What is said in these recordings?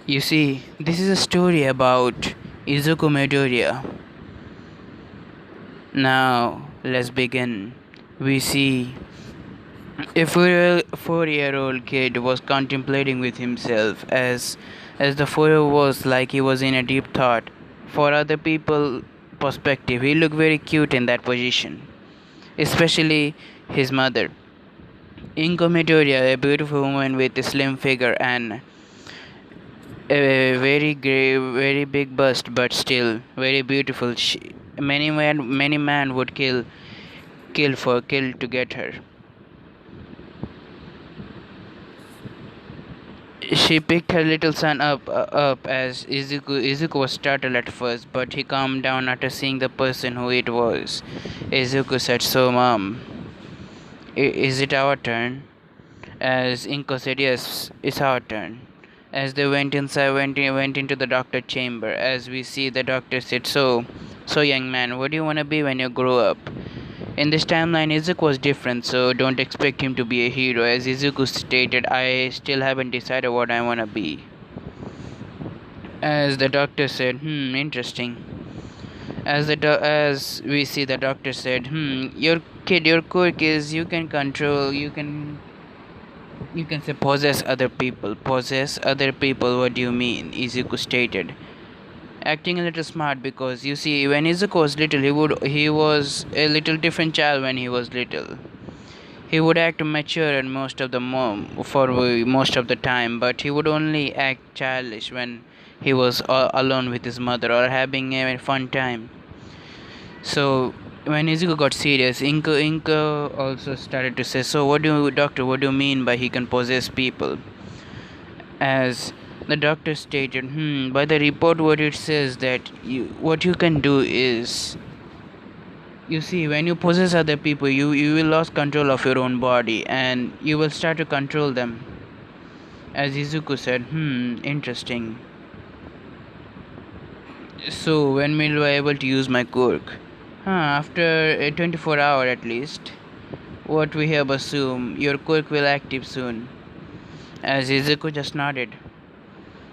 You see, this is a story about Izuku Midoriya. Now, let's begin. We see a 4-year-old kid was contemplating with himself as the 4 was like he was in a deep thought. For other people perspective, he looked very cute in that position, especially his mother. Inko Midoriya, a beautiful woman with a slim figure and a very big bust, but still very beautiful. Many man would kill to get her. She picked her little son up as Izuku was startled at first, but he calmed down after seeing the person who it was. Izuku said, "So, mom, is it our turn?" As Inko said, "Yes, it's our turn." As they went inside, went into the doctor chamber. As we see, the doctor said, "So, young man, what do you want to be when you grow up?" In this timeline, Izuku was different, so don't expect him to be a hero. As Izuku stated, "I still haven't decided what I want to be." As the doctor said, interesting." As we see, the doctor said, your quirk is you can say possess other people. Possess other people, what do you mean? Izuku stated, acting a little smart because you see, when Izuku was little, he was a little different child when he was little. He would act mature and most of the time, but he would only act childish when he was alone with his mother or having a fun time. So when Izuku got serious, Inko also started to say, "So doctor, what do you mean by he can possess people?" As the doctor stated, by the report, what it says that what you can do is, you see, when you possess other people, you will lose control of your own body and you will start to control them. As Izuku said, interesting. So when will I able to use my quirk? After a 24 hour at least. What we have assumed, your quirk will active soon. As Izuku just nodded.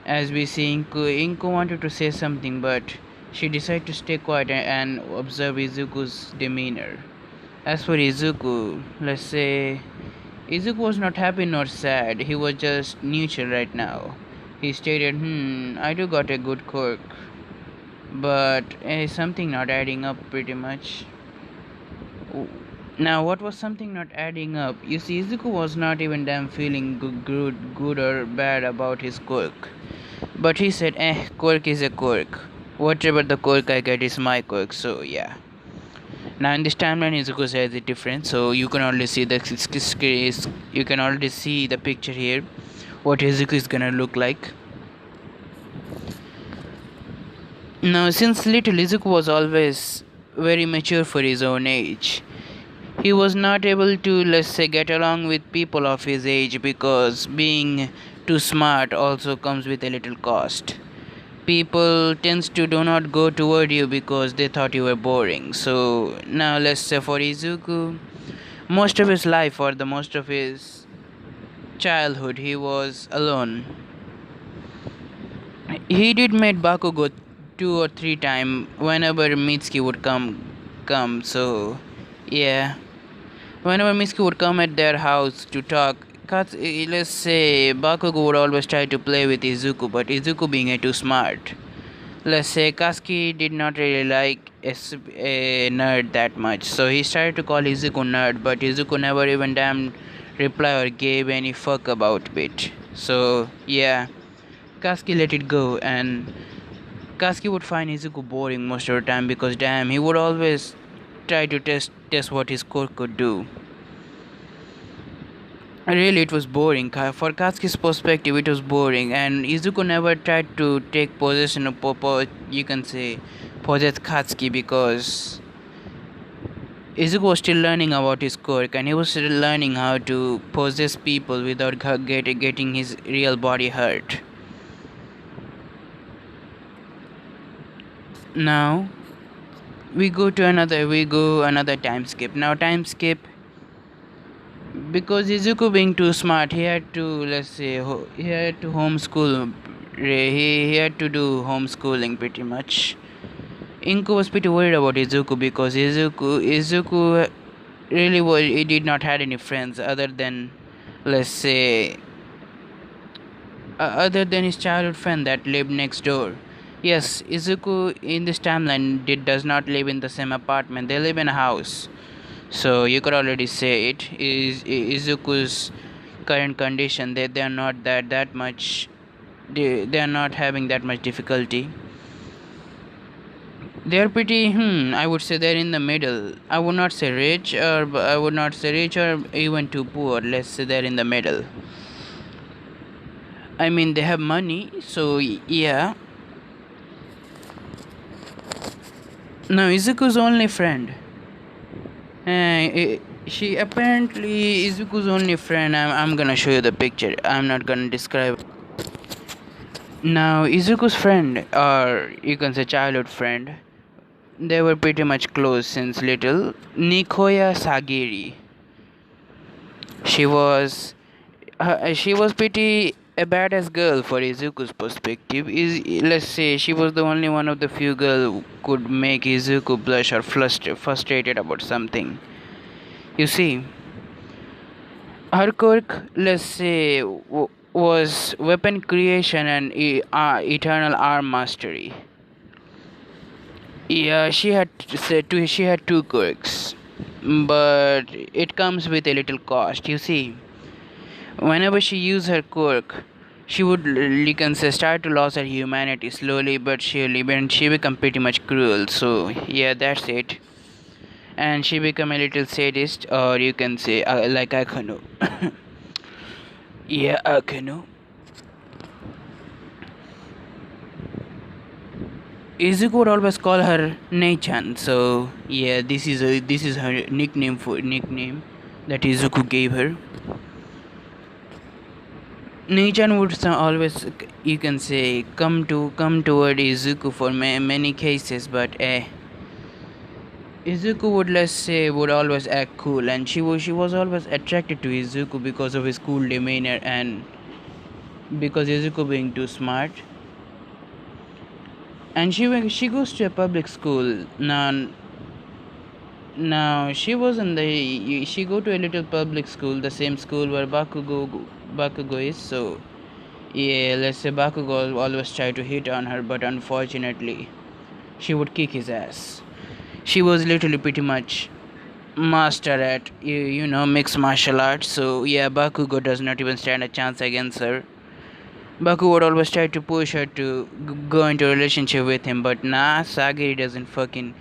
As we see, Inko wanted to say something, but she decided to stay quiet and observe Izuku's demeanor. As for Izuku, let's say Izuku was not happy nor sad, he was just neutral right now. He stated, I do got a good quirk, but something not adding up pretty much. Now, what was something not adding up? You see, Izuku was not even damn feeling good or bad about his quirk. But he said, quirk is a quirk. Whatever the quirk I get is my quirk, so yeah. Now in this timeline, Izuku says it different, so you can already see you can already see the picture here, what Izuku is gonna look like. Now, since little, Izuku was always very mature for his own age. He was not able to, let's say, get along with people of his age because being too smart also comes with a little cost. People tends to do not go toward you because they thought you were boring. So now let's say for Izuku, most of his life or the most of his childhood he was alone. He did meet Bakugo 2 or 3 times whenever Mitsuki would come. So yeah, whenever Mitsuki would come at their house to talk, let's say Bakugo would always try to play with Izuku, but Izuku being too smart. Let's say Katsuki did not really like a nerd that much, so he started to call Izuku nerd, but Izuku never even damn reply or gave any fuck about it. So yeah, Katsuki let it go, and Katsuki would find Izuku boring most of the time because damn, he would always try to test what his core could do. Really, it was boring. For Katsuki's perspective, it was boring, and Izuku never tried to take possession of you can say, possess Katsuki because Izuku was still learning about his quirk, and he was still learning how to possess people without getting his real body hurt. Now we go another time skip. Now time skip, because Izuku being too smart, he had to, let's say, he had to homeschool he had to do homeschooling pretty much. Inko was pretty worried about Izuku because Izuku really was, he did not had any friends other than, let's say, other than his childhood friend that lived next door. Yes, Izuku in this timeline does not live in the same apartment. They live in a house. So you could already say it is Izuku's current condition. They are not that much. They are not having that much difficulty. They are pretty. I would say they're in the middle. I would not say rich, or I would not say rich, or even too poor. Let's say they're in the middle. I mean, they have money, so yeah. No, Izuku's only friend. She apparently Izuku's only friend. I'm gonna show you the picture. I'm not gonna describe. Now, Izuku's friend, or you can say childhood friend, they were pretty much close since little. Nikoya Sagiri. She was she was pretty a badass girl for Izuku's perspective. Let's say she was the only one of the few girls who could make Izuku blush or frustrated about something. You see, her quirk, let's say, was weapon creation and eternal arm mastery. Yeah, she had two quirks, but it comes with a little cost. You see, whenever she used her quirk, she would, you can say, start to lose her humanity slowly but surely. When she become pretty much cruel. So yeah, that's it. And she become a little sadist, or you can say like Akano. Yeah, Akano. Izuku would always call her Nei-chan. So yeah, this is her nickname that Izuku gave her. Nei-chan would always, you can say, come toward Izuku for many cases, but Izuku would, let's say, would always act cool, and she was always attracted to Izuku because of his cool demeanor and because Izuku being too smart. And she goes to a public school now. She was in the she go to a little public school, the same school where Bakugo is. So yeah, let's say Bakugo always tried to hit on her, but unfortunately she would kick his ass. She was literally pretty much master at mixed martial arts. So yeah, Bakugo does not even stand a chance against her. Baku would always try to push her to go into a relationship with him, but nah, Sagiri doesn't fucking,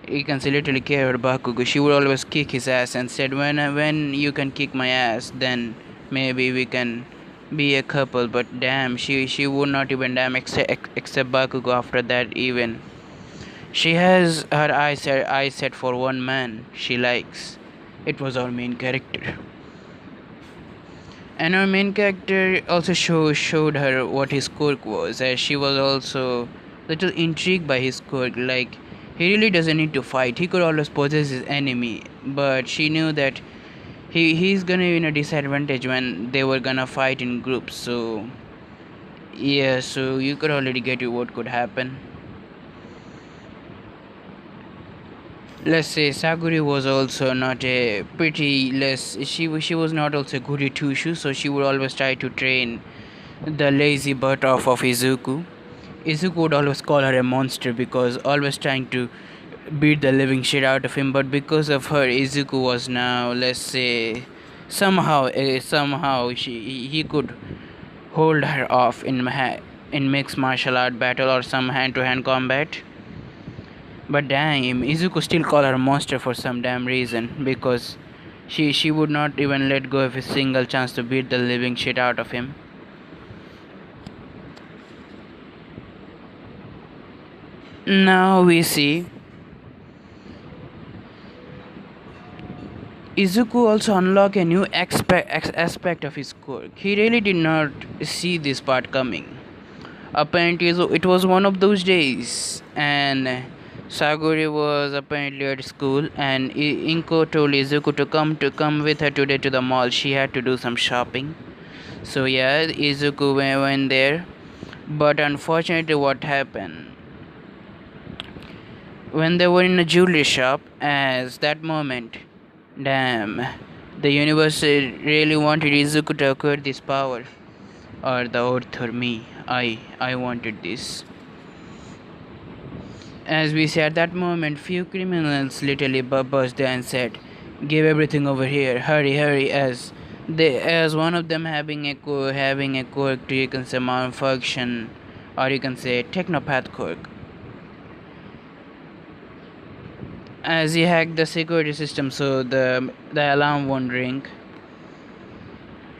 you can say, literally care about Bakugo. She would always kick his ass and said, when you can kick my ass, then maybe we can be a couple. But damn, she would not even damn accept Bakugo after that even. She has her eyes set for one man she likes. It was our main character. And our main character also showed her what his quirk was, as she was also little intrigued by his quirk. Like, he really doesn't need to fight, he could always possess his enemy, but she knew that he's gonna be in a disadvantage when they were gonna fight in groups. So yeah, so you could already get you what could happen. Let's say Saguri was also not a pretty less she was not also goody two shoes, so she would always try to train the lazy butt off of Izuku. Izuku would always call her a monster because always trying to beat the living shit out of him, but because of her, Izuku was now, let's say, somehow he could hold her off in mixed martial art battle or some hand-to-hand combat. But damn, Izuku still call her a monster for some damn reason, because she would not even let go of a single chance to beat the living shit out of him. Now we see Izuku also unlock a new aspect of his quirk. He really did not see this part coming. Apparently, it was one of those days, and Saguri was apparently at school, and Inko told Izuku to come with her today to the mall. She had to do some shopping. So yeah, Izuku went there. But unfortunately, what happened when they were in a jewelry shop, as that moment, damn, the universe really wanted Izuku to acquire this power, or the earth or me. I wanted this. As we see at that moment, few criminals literally burst and said, "Give everything over here! Hurry, hurry!" As one of them having a quirk, you can say malfunction, or you can say technopath quirk. As he hacked the security system, so the alarm won't ring.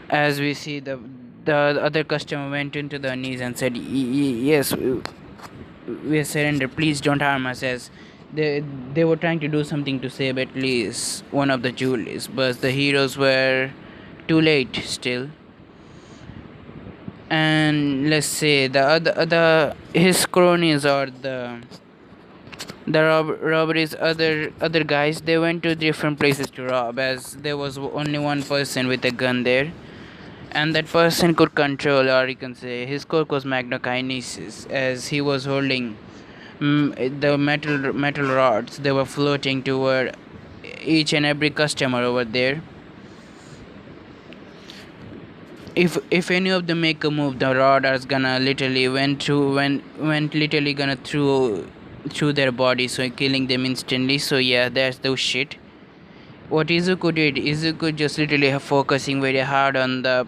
As we see, the other customer went into the knees and said, "Yes, we surrender. Please don't harm us." As they were trying to do something to save at least one of the jewelries, but the heroes were too late still. And let's say the his cronies, or the robberies, other guys, they went to different places to rob, as there was only one person with a gun there, and that person could control, or you can say his quirk was magnokinesis, as he was holding the metal rods. They were floating toward each and every customer over there. If any of them make a move, the rod is gonna literally went literally gonna through their body, so killing them instantly. So yeah, that's the shit. What Izuku did, Izuku just literally focusing very hard on the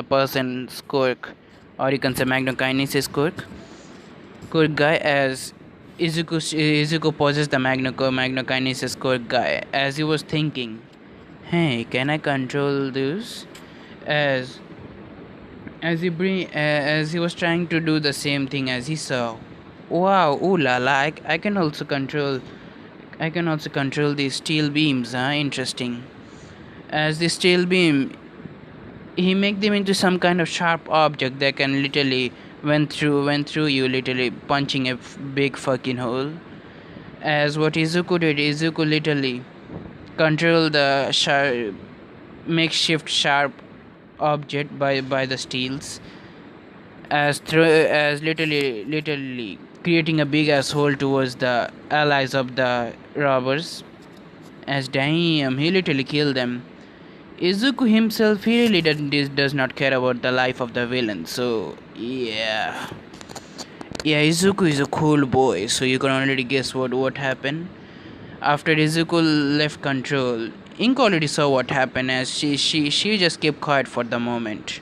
person's quirk, or you can say magnokinesis quirk guy, as Izuku possessed the magnokinesis quirk guy, as he was thinking, hey, can I control this? as as he was trying to do the same thing, as he saw, wow, ooh la la, I can also control these steel beams, interesting. As the steel beam, he make them into some kind of sharp object that can literally went through you, literally punching a big fucking hole. As what Izuku did, Izuku literally control the makeshift sharp object by the steels, as literally creating a big ass hole towards the allies of the robbers. As damn, he literally killed them. Izuku himself, he really does not care about the life of the villain. So yeah, Izuku is a cool boy. So you can already guess what happened after Izuku left control. Ink already saw what happened, as she just kept quiet for the moment.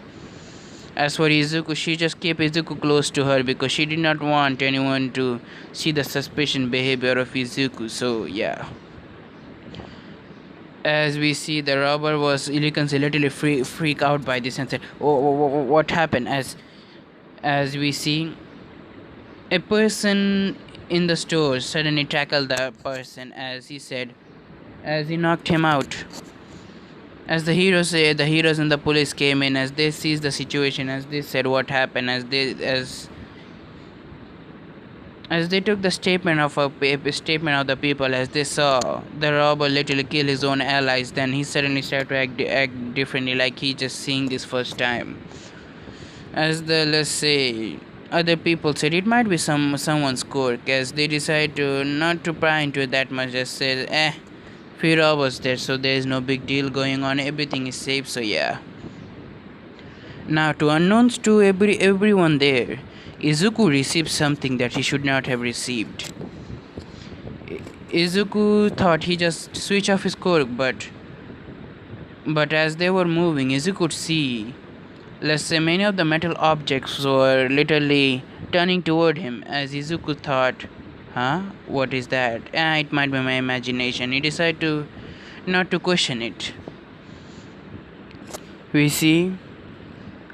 As for Izuku, she just kept Izuku close to her because she did not want anyone to see the suspicious behavior of Izuku. So yeah, as we see, the robber was, you can say, literally freak out by this and said, "Oh, what happened?" As we see, a person in the store suddenly tackled the person, as he said, as he knocked him out. As the heroes and the police came in, as they seized the situation, as they said what happened, as they took the statement of the people, as they saw the robber literally kill his own allies, then he suddenly started to act differently, like he just seeing this first time. As the, let's say, other people said it might be someone's quirk, as they decide to not to pry into it that much. Just said, few robbers there, so there is no big deal going on, everything is safe. So yeah. Now, to unknowns to everyone there, Izuku received something that he should not have received. Izuku thought he just switched off his quirk, but as they were moving, Izuku could see, let's say, many of the metal objects were literally turning toward him. As Izuku thought, huh? What is that? It might be my imagination. He decided to not to question it. We see,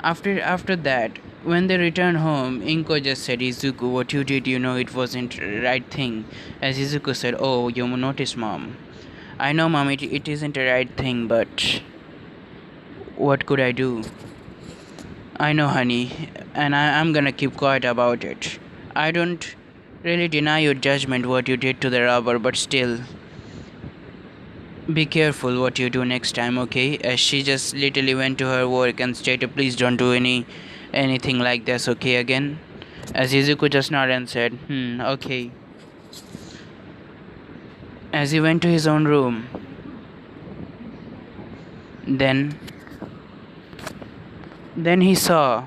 after that, when they returned home, Inko just said, "Izuku, what you did, it wasn't right thing." As Izuku said, "Oh, you noticed, mom. I know, mom, it isn't a right thing, but what could I do? I know, honey, and I'm gonna keep quiet about it. I don't really deny your judgment what you did to the robber, but still, be careful what you do next time, okay?" As she just literally went to her work and stated, "Please don't do anything like this okay again? As Izuku just nodded and said, okay. As he went to his own room, then he saw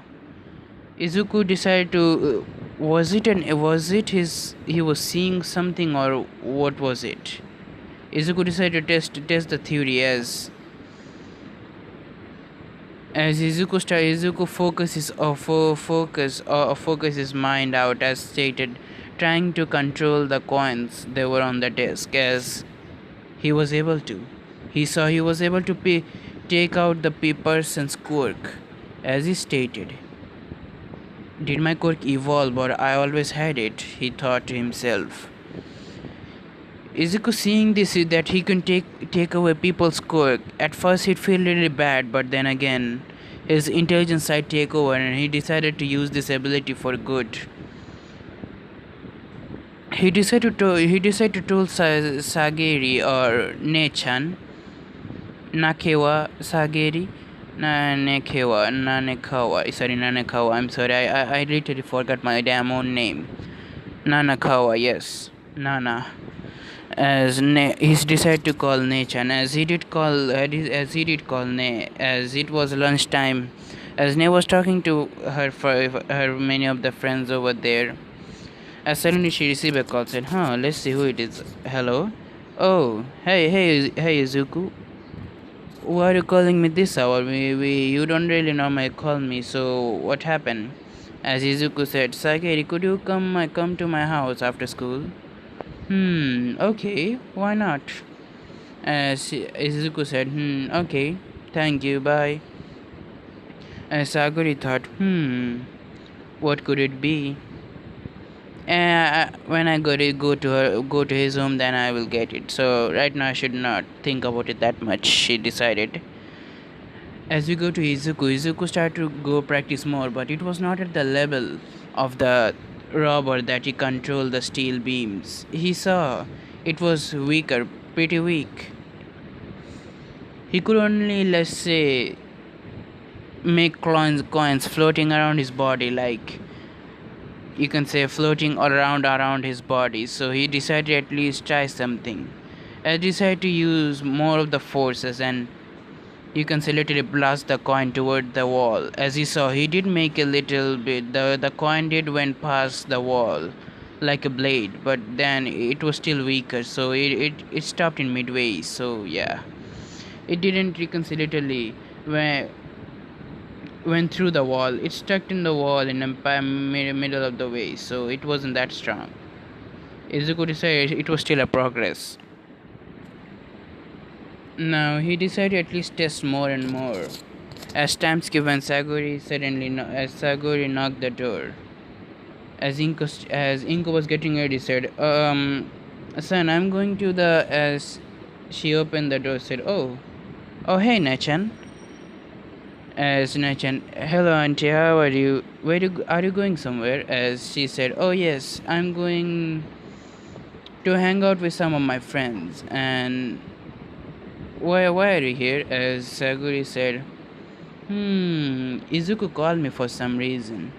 Izuku decided to. Was it his? He was seeing something, or what was it? Izuku decided to test the theory as Izuku focus his mind out as stated, trying to control the coins they were on the desk as he was able to. He saw he was able to take out the person's quirk, as he stated. Did my quirk evolve or I always had it? He thought to himself. Izuku seeing this that he can take away people's quirk. At first he'd feel really bad, but then again his intelligence side take over and he decided to use this ability for good. He decided to tell Sagiri or Nechan Nakewa Sagiri Nanekawa. Sorry, Nanekawa. I'm sorry. I literally forgot my damn own name. Nanakawa, yes. Nana. He's decided to call Nechan as he did call Ne as it was lunchtime as Ne was talking to her many of the friends over there. As suddenly she received a call, said, let's see who it is. Hello? Oh, hey, Izuku. Why are you calling me this hour? You don't really normally call me, so what happened? As Izuku said, Sagiri, could you come to my house after school? Okay, why not? As Izuku said, okay, thank you, bye. As Sagiri thought, what could it be? When I go to his home, then I will get it. So right now I should not think about it that much. She decided. As we go to Izuku started to go practice more, but it was not at the level of the robber that he controlled the steel beams. He saw it was weaker, pretty weak. He could only, let's say, make coins floating around his body, like you can say floating around his body. So he decided at least try something. I decided to use more of the forces and you can say literally blast the coin toward the wall. As he saw, he did make a little bit. The coin did went past the wall like a blade, but then it was still weaker, so it stopped in midway. So yeah, it didn't reconciliatory went through the wall. It stuck in the wall in the middle of the way, so it wasn't that strong. Izuku decided it was still a progress. Now he decided at least test more and more. As time skipped and Saguri knocked the door. As Inko was getting ready, said, son, I'm going to the as she opened the door, said, oh hey Nechan. As Nechan, hello auntie, how are you? Are you going somewhere? As she said, oh yes, I'm going to hang out with some of my friends. And why are you here? As Saguri said, Izuku called me for some reason.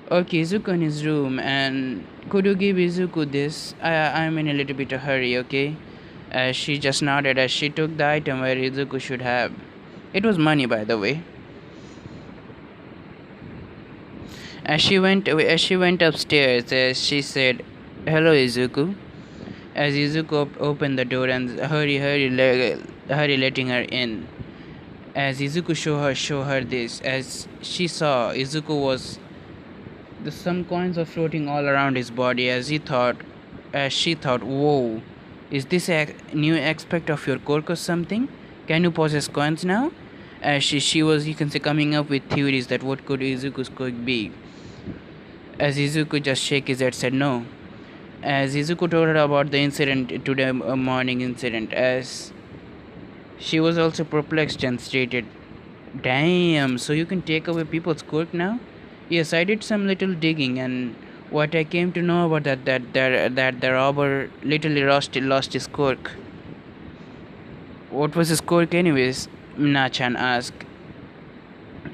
Okay, Izuku in his room, and could you give Izuku this? I'm in a little bit of hurry, okay? As she just nodded as she took the item where Izuku should have. It was money, by the way. As she went upstairs, as she said, hello Izuku. As Izuku opened the door and hurry letting her in. As Izuku show her this, as she saw Izuku was some coins are floating all around his body. As she thought, whoa, is this a new aspect of your quirk or something? Can you possess coins now? As she was, you can say, coming up with theories that what could Izuku's quirk be. As Izuku just shake his head, said no. As Izuku told her about the incident today morning incident, as she was also perplexed and stated, damn, so you can take away people's quirk now? Yes, I did some little digging, and what I came to know about that the robber literally lost his quirk. What was his quirk anyways? Nachan asked.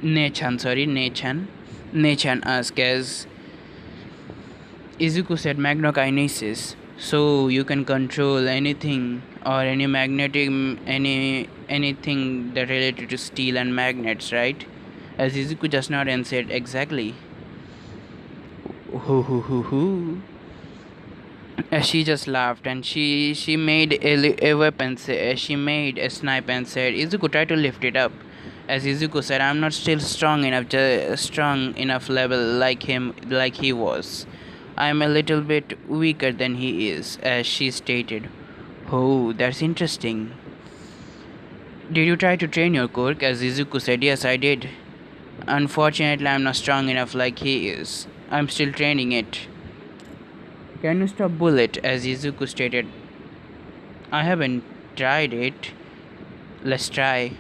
Nechan, sorry, Nechan. Nechan asked as Izuku said magnokinesis. So you can control anything or any magnetic anything that related to steel and magnets, right? As Izuku just nodded and said exactly. Hoo hoo hoo hoo. She just laughed and she made a weapon. She made a snipe and said, "Izuku, try to lift it up." As Izuku said, "I'm not still strong enough level like him, like he was. I'm a little bit weaker than he is." As she stated, "Oh, that's interesting. Did you try to train your quirk?" As Izuku said, "Yes, I did. Unfortunately, I'm not strong enough like he is. I'm still training it." "Can you stop bullet?" As Izuku stated, "I haven't tried it. Let's try."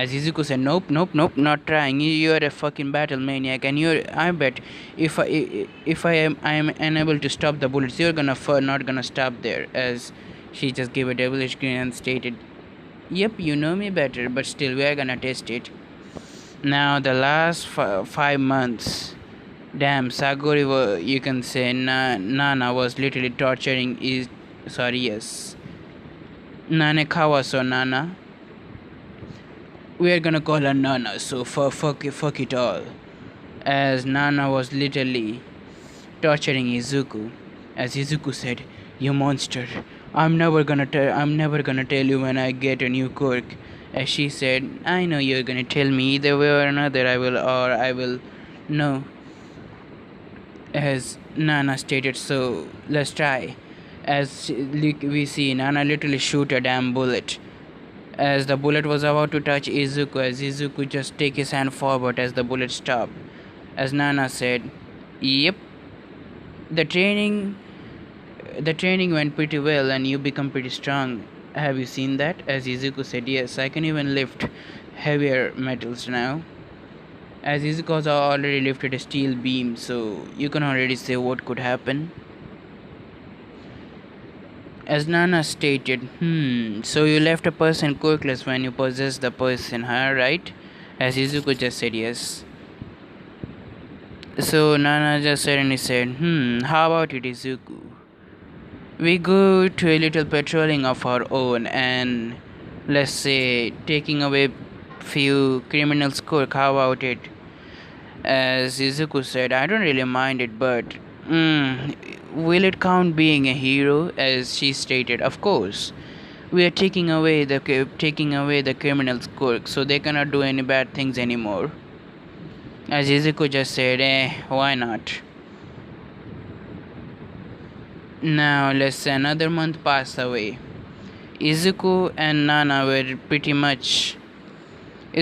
As Izuku said, "Nope, nope, nope, not trying. You're a fucking battle maniac, and I bet if I am unable to stop the bullets, you're not gonna stop there." As she just gave a devilish grin and stated, "Yep, you know me better, but still, we're gonna test it." Now the last 5 months. Damn, Sagori, you can say Nana was literally torturing is sorry, yes. Nanekawa, so Nana. We are gonna call her Nana, so fuck it all. As Nana was literally torturing Izuku. As Izuku said, "You monster. I'm never gonna tell you when I get a new quirk." As she said, "I know you're gonna tell me either way or another, I will know." As Nana stated, "So let's try." As we see Nana literally shoot a damn bullet. As the bullet was about to touch Izuku, as Izuku just take his hand forward as the bullet stopped. As Nana said, "Yep, the training the training went pretty well and you become pretty strong. Have you seen that?" As Izuku said, "Yes, I can even lift heavier metals now." As Izuku has already lifted a steel beam, so you can already say what could happen. As Nana stated, so you left a person quirkless when you possessed the person, huh, right?" As Izuku just said yes. So Nana just said and he said, how about it, Izuku? We go to a little patrolling of our own and let's say taking away few criminals' quirk, how about it? As Izuku said, "I don't really mind it, but will it count being a hero?" As she stated, "Of course. We are taking away the criminals' quirk, so they cannot do any bad things anymore." As Izuku just said, why not? Now let's say another month passed away. Izuku and Nana were pretty much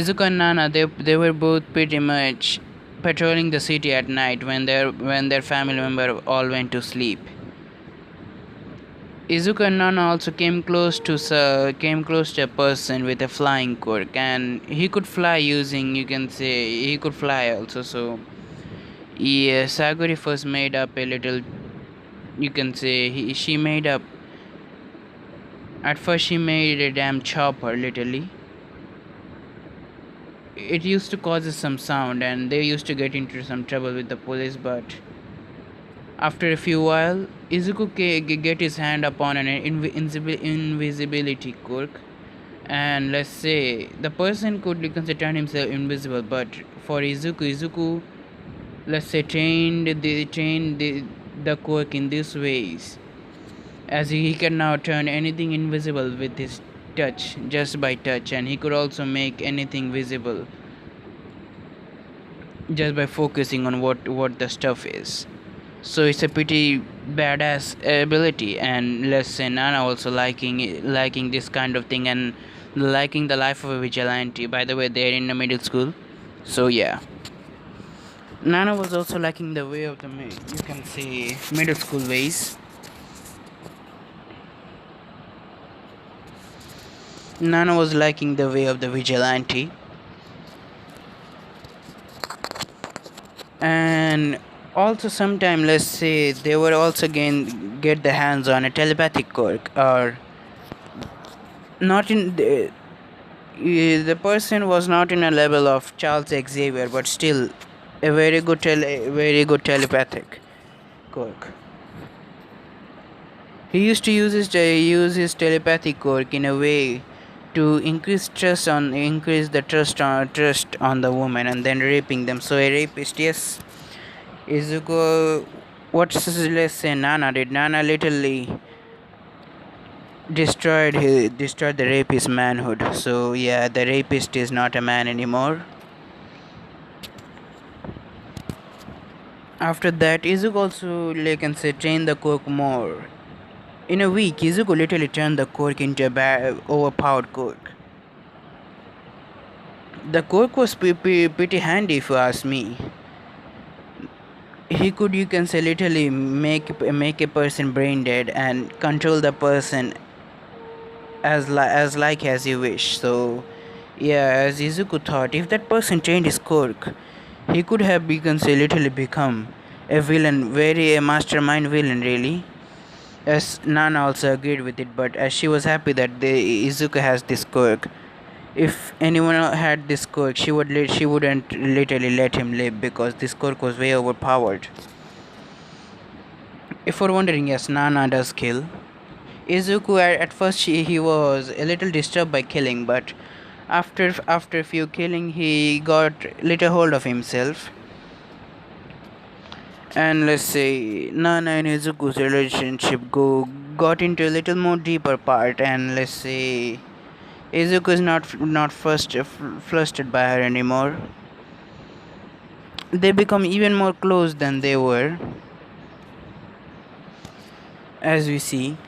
Izuku and Nana, they were both pretty much patrolling the city at night when their family member all went to sleep. Izuku and Nana also came close to a person with a flying quirk, and he could fly using, you can say he could fly also. So yeah, Saguri first made up a little, you can say she made up. At first she made a damn chopper literally. It used to cause some sound and they used to get into some trouble with the police, but after a few while Izuku get his hand upon an invisibility quirk, and let's say the person could, you can say, turn himself invisible. But for Izuku, let's say trained the quirk in these ways, as he can now turn anything invisible with his touch, just by touch, and he could also make anything visible just by focusing on what the stuff is. So it's a pretty badass ability, and let's say Nana also liking this kind of thing and liking the life of a vigilante. By the way, they're in the middle school, so yeah. Nana was also liking the way of the you can say middle school ways. Nana was liking the way of the vigilante, and also sometime let's say they were also get the hands on a telepathic quirk, or not in the, The person was not in a level of Charles Xavier, but still a very good telepathic quirk. He used to use his telepathic quirk in a way to increase the trust on the woman and then raping them. So a rapist, yes, Izuku. What's let's say Nana did? Nana literally destroyed the rapist's manhood. So yeah, the rapist is not a man anymore. After that, Izuku also, like, can say, trained the quirk more. In a week, Izuku literally turned the quirk into a overpowered quirk. The quirk was pretty handy if you ask me. He could, you can say, literally make a person brain dead and control the person as you wish. So yeah, as Izuku thought, if that person changed his quirk, he could have literally become a villain, very a mastermind villain, really. As Nana also agreed with it, but as she was happy that Izuku has this quirk. If anyone had this quirk, she wouldn't literally let him live because this quirk was way overpowered. If you're wondering, yes, Nana does kill. Izuku at first he was a little disturbed by killing, but after a few killing he got little hold of himself. And let's say Nana and Izuku's relationship got into a little more deeper part, and let's say Izuku is not flustered by her anymore. They become even more close than they were, as we see.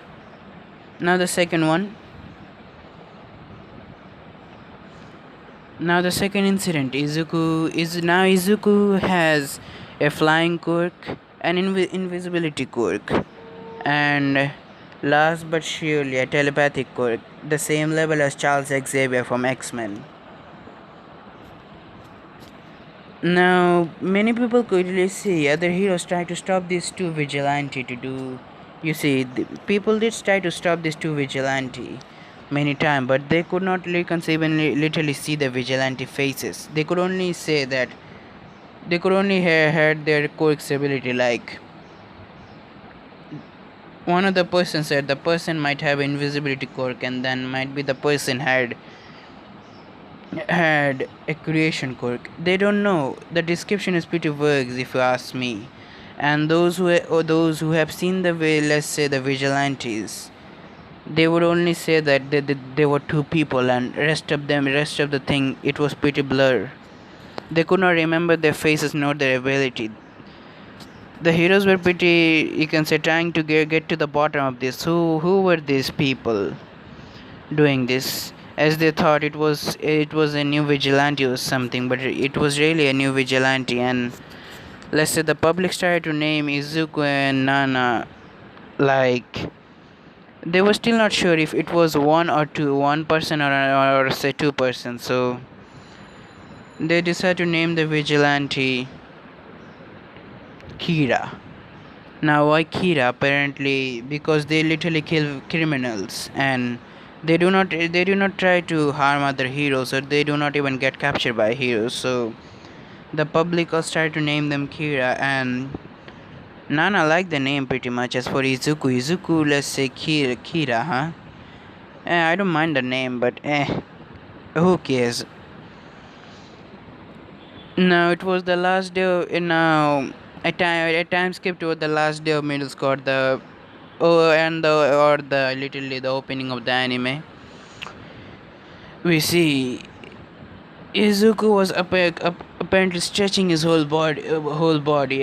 Now the second one. Now the second incident. Izuku has a flying quirk, an invisibility quirk, and last but surely a telepathic quirk, the same level as Charles Xavier from X-Men. Now, many people could really see other heroes try to stop these two vigilante to do. You see, people did try to stop these two vigilante many times, but they could not even literally see the vigilante faces. They could only say that they could only heard their quirk's ability. Like one of the person said, the person might have invisibility quirk, and then might be the person had a creation quirk. They don't know. The description is pretty vague, if you ask me. And those who have seen the way, let's say the vigilantes, they would only say that they were two people, and rest of the thing, it was pretty blur. They could not remember their faces nor their ability. The heroes were pretty, you can say, trying to get to the bottom of this. Who were these people doing this? As they thought it was a new vigilante or something, but it was really a new vigilante. And let's say the public started to name Izuku and Nana, like they were still not sure if it was one person, or say two persons. So they decided to name the vigilante Kira. Now why Kira? Apparently because they literally kill criminals, and they do not try to harm other heroes, or they do not even get captured by heroes. So the public all started to name them Kira, and Nana liked the name pretty much. As for Izuku, let's say Kira, huh? I don't mind the name, but who cares? Now it was the last day. Now a time skipped to the last day of middle school. Literally the opening of the anime. We see Izuku was apparently stretching his whole body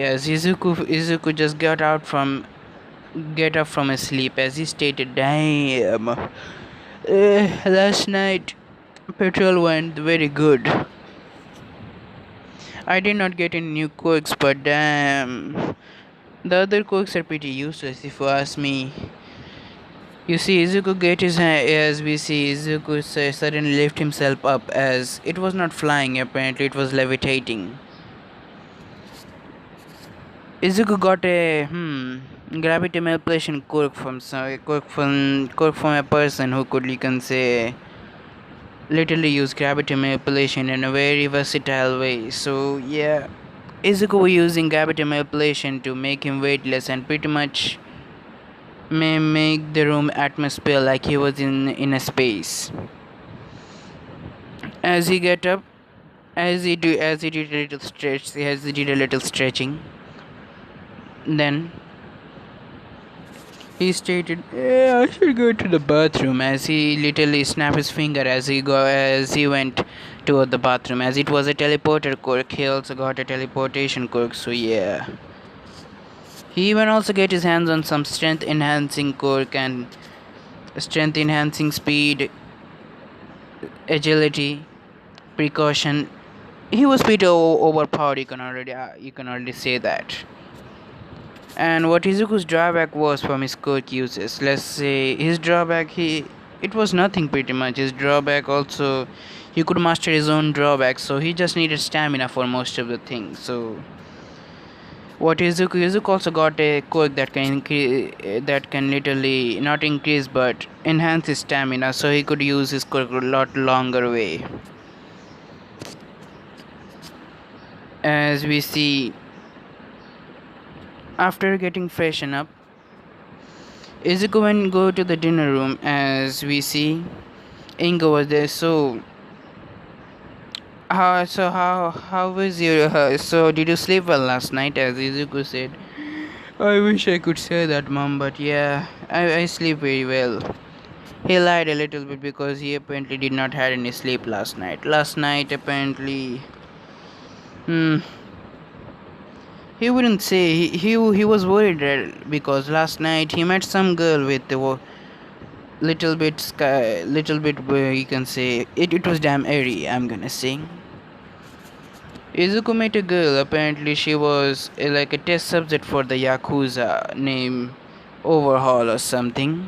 as Izuku just get up from his sleep, as he stated, "Damn, last night petrol went very good. I did not get any new quirks, but damn, the other quirks are pretty useless if you ask me." You see, Izuku get his hand, as we see Izuku suddenly lift himself up, as it was not flying, apparently it was levitating. Izuku got a gravity manipulation quirk from a person who could, you can say, literally use gravity manipulation in a very versatile way. So yeah, Izuku was using gravity manipulation to make him weightless and pretty much may make the room atmosphere like he was in a space. As he get up, as he did a little stretch, as he did a little stretching, then he stated, "Yeah, I should go to the bathroom." As he literally snapped his finger as he went toward the bathroom. As it was a teleporter quirk, he also got a teleportation quirk. So yeah, he even also get his hands on some strength enhancing quirk and strength enhancing speed, agility, precaution. He was pretty overpowered. You can already say that. And what Izuku's drawback was from his quirk uses, let's say his drawback, it was nothing pretty much. His drawback also, he could master his own drawback, so he just needed stamina for most of the things. So what Izuku also got a quirk that can that can literally not increase but enhance his stamina, so he could use his quirk a lot longer way. As we see, after getting freshen up, Izuku went go to the dinner room. As we see, Ingo was there. So how was your so did you sleep well last night? As Izuku said, I wish I could say that, mom, but yeah, I sleep very well. He lied a little bit because he apparently did not had any sleep last night. Last night apparently, hmm, he wouldn't say he was worried because last night he met some girl with the little bit you can say it was damn airy, I'm gonna say. Izuku met a girl. Apparently, she was like a test subject for the Yakuza named Overhaul or something.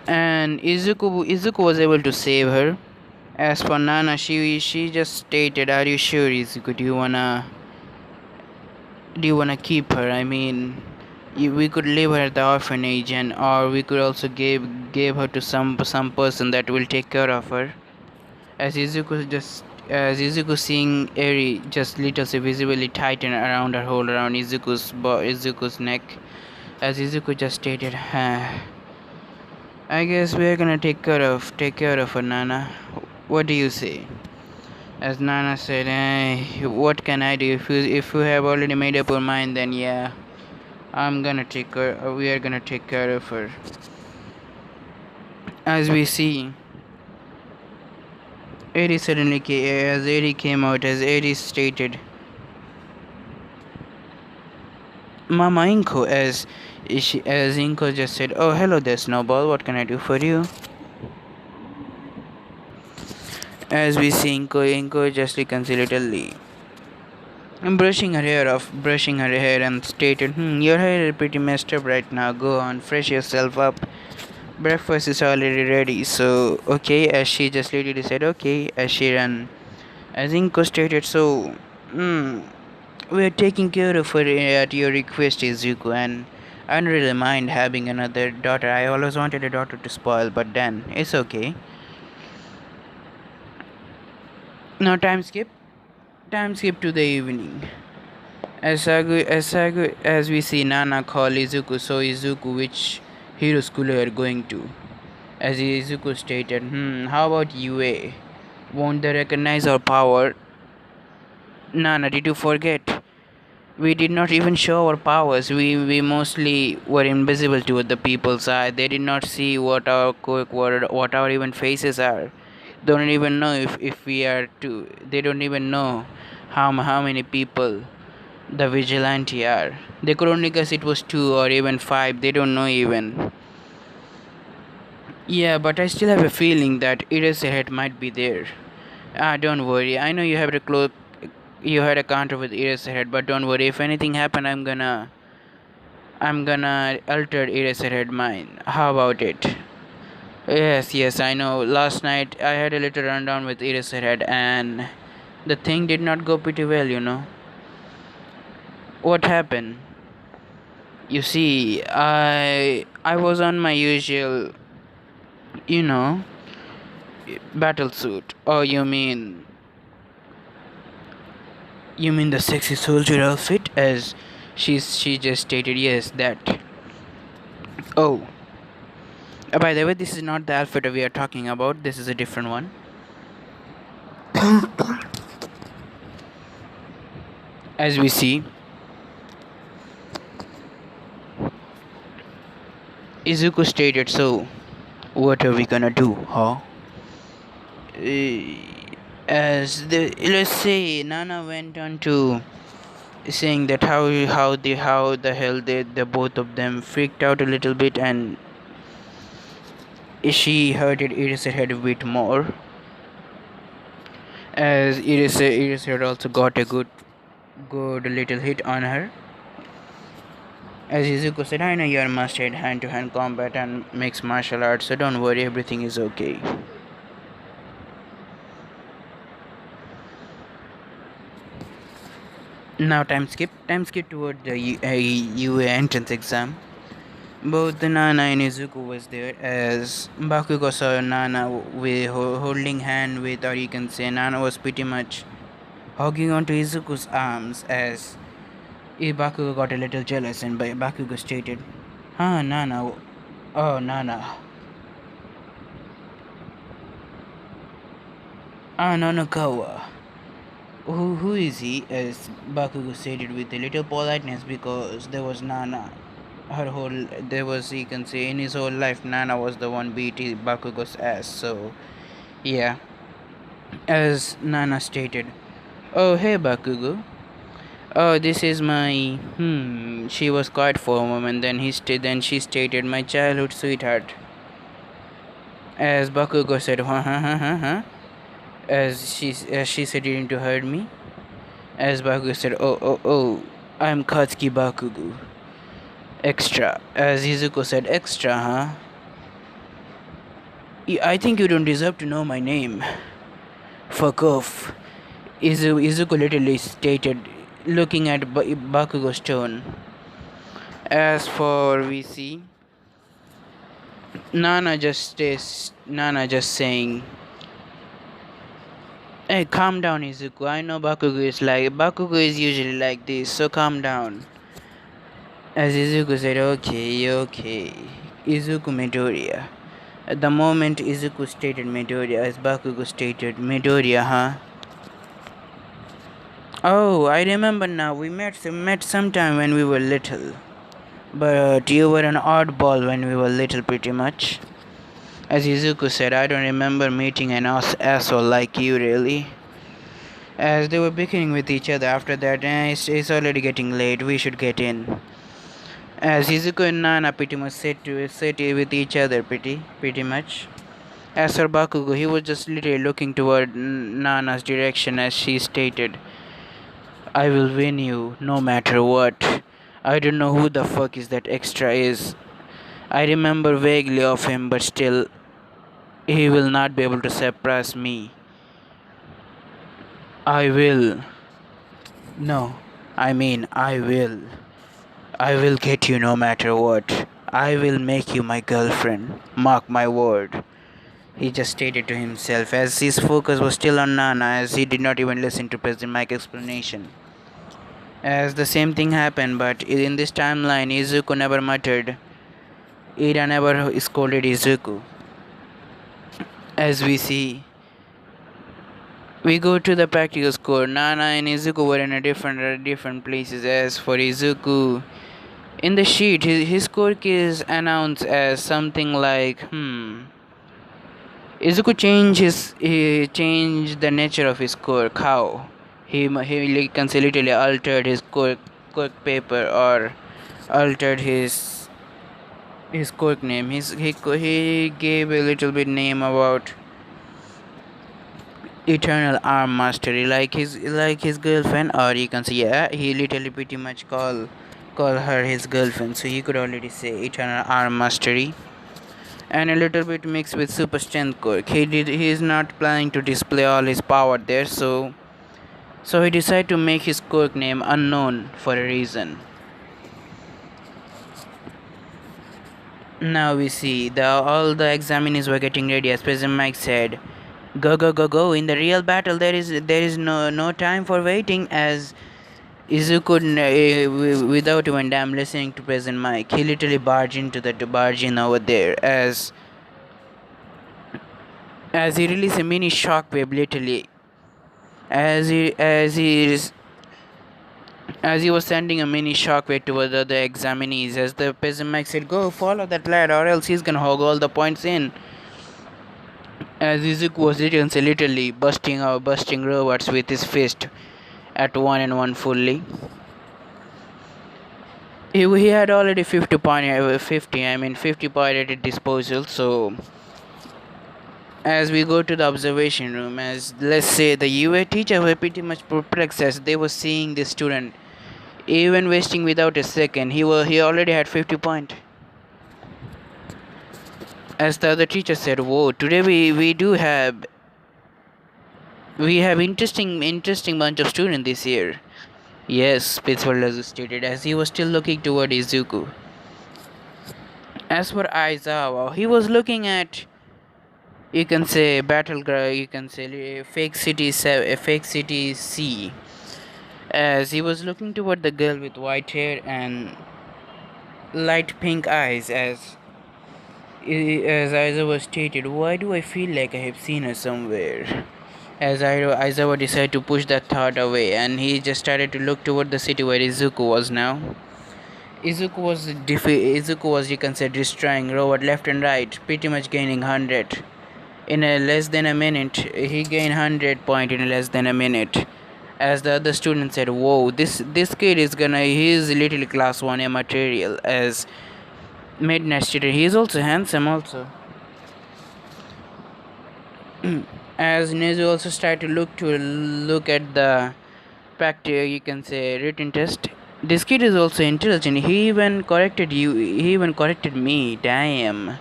And Izuku was able to save her. As for Nana, she just stated, "Are you sure, Izuku? Do you wanna keep her? I mean, we could leave her at the orphanage, and or we could also give her to some person that will take care of her." As Izuku seeing Eri just little visibly tighten around her hold around Izuku's neck, as Izuku just stated, "I guess we're gonna take care of her, Nana. What do you say?" As Nana said, "What can I do? If you have already made up your mind, then yeah, we are gonna take care of her." As we see, as Eri came out, as Eri stated, Mama Inko, as Inko just said, "Oh, hello there, Snowball. What can I do for you?" As we see Inko just reconciliatedly brushing her hair and stated, your hair is pretty messed up right now. Go on, fresh yourself up. Breakfast is already ready." So, okay, as she just literally said, okay, as she ran. As Inko stated, so, we are taking care of her at your request, Izuku, and I don't really mind having another daughter. I always wanted a daughter to spoil, but then it's okay. Now time skip to the evening. As we see Nana call Izuku, so Izuku, which hero school you are going to? As Izuku stated, how about UA? Won't they recognize our power? Nana, did you forget? We did not even show our powers. We mostly were invisible to the people's eye. They did not see what our even faces are. They don't even know if we are two. They don't even know how many people the vigilante are. They could only guess it was two or even five. They don't know even. Yeah, but I still have a feeling that Eraserhead might be there. Don't worry. I know you had a counter with Eraserhead, but don't worry. If anything happened, I'm gonna alter Eraserhead mine. How about it? Yes, I know. Last night I had a little rundown with Eraserhead, and the thing did not go pretty well. What happened? You see, I was on my usual, you know, battle suit. Oh, you mean the sexy soldier outfit? As she just stated, yes, that. Oh, by the way, this is not the outfit we are talking about. This is a different one. As we see, Izuku stated, so what are we gonna do, huh? As the let's say Nana went on to saying that how the hell the both of them freaked out a little bit, and she hurt Iris head a bit more, as Iris had also got a good little hit on her. As Izuku said, I know you're mastered hand-to-hand combat and mixed martial arts, so don't worry, everything is okay. Now time skip toward the UA entrance exam. Both the Nana and Izuku was there, as Bakugo saw Nana with holding hand with, or you can say Nana was pretty much hogging onto Izuku's arms, as Bakugo got a little jealous, and Bakugo stated, Nana, oh Nana, Nanakawa. Who is he? As Bakugo stated with a little politeness, because there was Nana. There was, you can say, in his whole life, Nana was the one beat Bakugo's ass, so yeah. As Nana stated, oh hey Bakugo. Oh, this is my. She was quiet for a moment. Then she stated, my childhood sweetheart. As Bakugo said, huh. As she said, didn't you heard me? As Bakugo said, oh, I'm Katsuki Bakugo. Extra. As Izuku said, extra, huh? I think you don't deserve to know my name. Fuck off. Izuku literally stated, looking at Bakugo's tone. As for VC, Nana just saying, hey, calm down, Izuku. I know Bakugo is usually like this, so calm down. As Izuku said, okay. Izuku Midoriya. At the moment Izuku stated Midoriya, as Bakugo stated, Midoriya, huh? Oh, I remember now. We met sometime when we were little. But you were an oddball when we were little, pretty much. As Izuku said, I don't remember meeting an asshole like you, really. As they were bickering with each other after that, it's already getting late, we should get in. As Izuku and Nana pretty much sit with each other, pretty much. As for Bakugo, he was just literally looking toward Nana's direction, as she stated, I will win you, no matter what. I don't know who the fuck is that extra is. I remember vaguely of him, but still, he will not be able to surpass me. I will. No, I will. I will get you no matter what. I will make you my girlfriend. Mark my word. He just stated to himself, as his focus was still on Nana, as he did not even listen to President Mike's explanation. As the same thing happened, but in this timeline, Izuku never muttered. Ida never scolded Izuku. As we see, we go to the practical score. Nana and Izuku were in a different places. As for Izuku, in the sheet, his score is announced as something like, Izuku changed the nature of his quirk. How? He literally altered his quirk paper, or altered his quirk name. He gave a little bit name about Eternal Arm Mastery, like his girlfriend, or you can say, yeah, he literally pretty much call her his girlfriend. So he could already say Eternal Arm Mastery. And a little bit mixed with super strength quirk. He is not planning to display all his power there, so he decided to make his quirk name unknown for a reason. Now we see all the examinees were getting ready, as President Mike said. Go, go, go, go! In the real battle, there is no time for waiting. As Izuku, without even damn listening to President Mike, he literally barged in over there. As he released a mini shockwave, literally, as he as he is as he was sending a mini shockwave toward the other examinees. As the President Mike said, "Go, follow that lad, or else he's gonna hog all the points in." As Izuku was literally busting robots with his fist at one and one fully. He had already 50 point at his disposal. So as we go to the observation room, as let's say the UA teacher were pretty much perplexed as they were seeing the student even wasting without a second. He already had 50 point. As the other teacher said, "Whoa! Today we have interesting bunch of students this year." Yes, Principal Lazu stated as he was still looking toward Izuku. As for Aizawa, he was looking at, you can say, battleground, you can say fake city C. As he was looking toward the girl with white hair and light pink eyes, as Aizawa stated, "Why do I feel like I have seen her somewhere?" As Aizawa decided to push that thought away, and he just started to look toward the city where Izuku was now. Izuku was, you can say, destroying robot left and right, pretty much gaining 100 in a less than a minute. He gained 100 point in less than a minute. As the other student said, "Whoa, this kid he is literally class 1 material." As Midnight stated, he is also handsome also. As Nezu also started to look at the practice, you can say, written test. This kid is also intelligent. He even corrected me. Damn,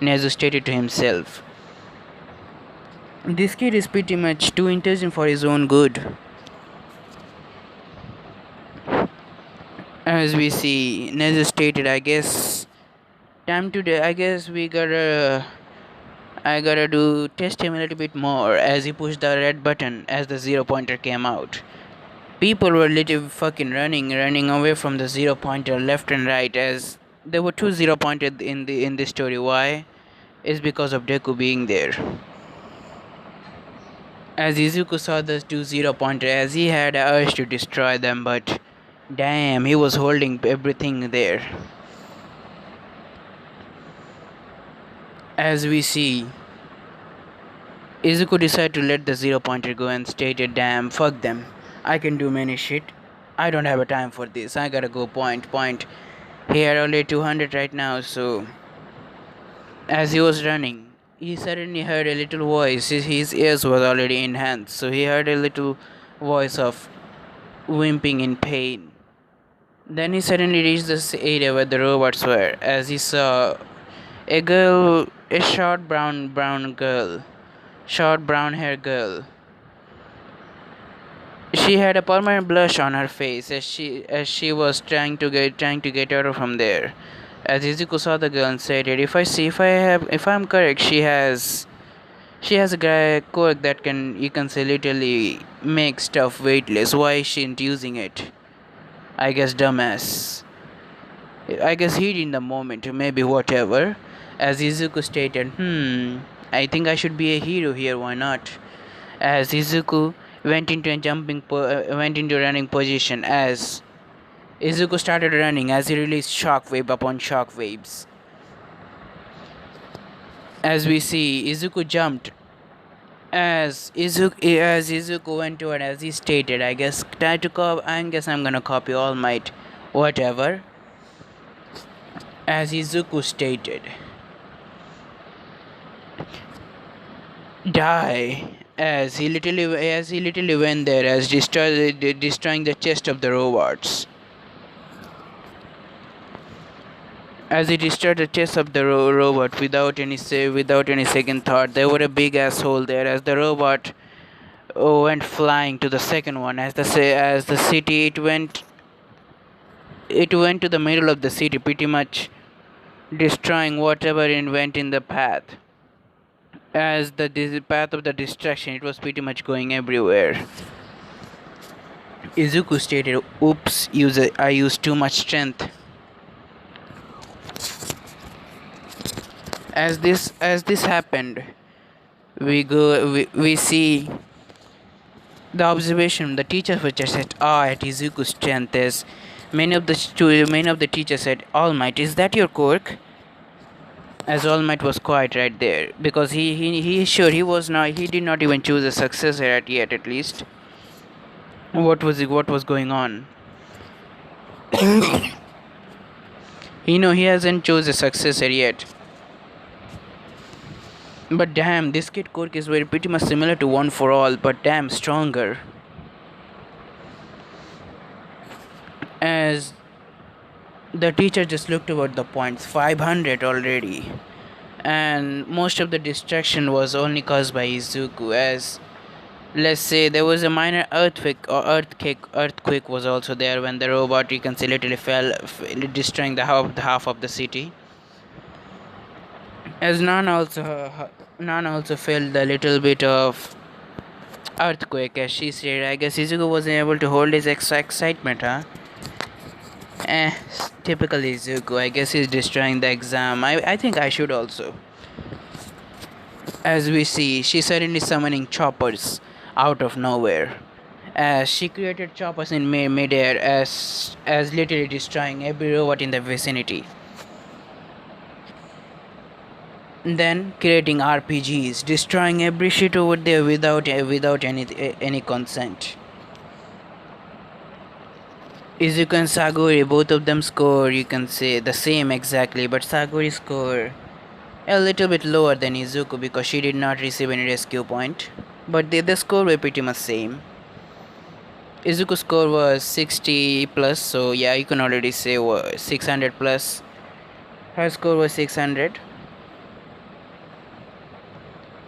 Nezu stated to himself. This kid is pretty much too intelligent for his own good. As we see, Nezu stated, "I guess time to. I guess I gotta do test him a little bit more." As he pushed the red button, as the 0 pointer came out. People were literally fucking running away from the 0 pointer left and right, as there were two 0 pointers in this story. Why? It's because of Deku being there. As Izuku saw the two 0 pointer, as he had a urge to destroy them, but damn, he was holding everything there. As we see, Izuku decided to let the 0 pointer go and stated, "Damn, fuck them. I can do many shit. I don't have a time for this. I gotta go point. He had only 200 right now." So as he was running, he suddenly heard a little voice. His ears were already enhanced, so he heard a little voice of whimpering in pain. Then he suddenly reached this area where the robots were, as he saw a girl, a short brown hair girl. She had a permanent blush on her face as she was trying to get out from there. As Izuku saw the girl and said, if I'm correct, she has a quirk that you can say, literally make stuff weightless. Why isn't using it? I guess dumbass. I guess he in the moment, maybe whatever. As Izuku stated, I think I should be a hero here. Why not? As Izuku went into running position. As Izuku started running, as he released shockwave upon shockwaves. As we see, Izuku jumped. As Izuku went toward, as he stated, I guess I'm gonna copy All Might, whatever. As Izuku stated, "Die." As he literally went there, as destroying the chest of the robots. As he destroyed the chest of the robot without any second thought, there were a big asshole there. As the robot went flying to the second one, as the city, it went to the middle of the city, pretty much destroying whatever it went in the path. As the path of the distraction, it was pretty much going everywhere. Izuku stated, "Oops, I used too much strength." As this happened, we see the observation. The teacher was just said, "Ah, at Izuku's strength is." Many of the teachers said, "All Might, is that your quirk?" As All Might was quiet right there because he sure he did not even choose a successor at least. What was going on? He hasn't chose a successor yet. But damn, this kid quirk is very pretty much similar to One for All, but damn stronger. As the teacher just looked about the points, 500 already, and most of the distraction was only caused by Izuku. As let's say there was a minor earthquake was also there when the robot reconciliatory fell, destroying the half of the city. As Nana also felt a little bit of earthquake, as she said. I guess Izuku wasn't able to hold his excitement, huh? Eh, typical Izuku. I guess he's destroying the exam. I think I should also. As we see, she's suddenly summoning choppers out of nowhere. As she created choppers in midair, as literally destroying every robot in the vicinity. Then creating RPGs, destroying every shit over there without any consent. Izuku and Sagori, both of them score, you can say, the same exactly, but Sagori score a little bit lower than Izuku because she did not receive any rescue point. But the score were pretty much same. Izuku's score was 60 plus, so yeah, you can already say 600 plus. Her score was 600.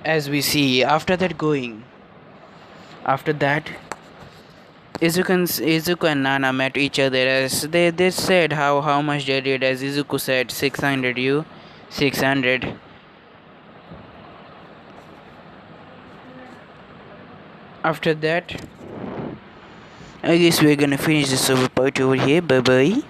As we see, after that, Izuku and Nana met each other as they said how much they did. As Izuku said, 600 you, 600. After that, I guess we're gonna finish this over part over here. Bye bye.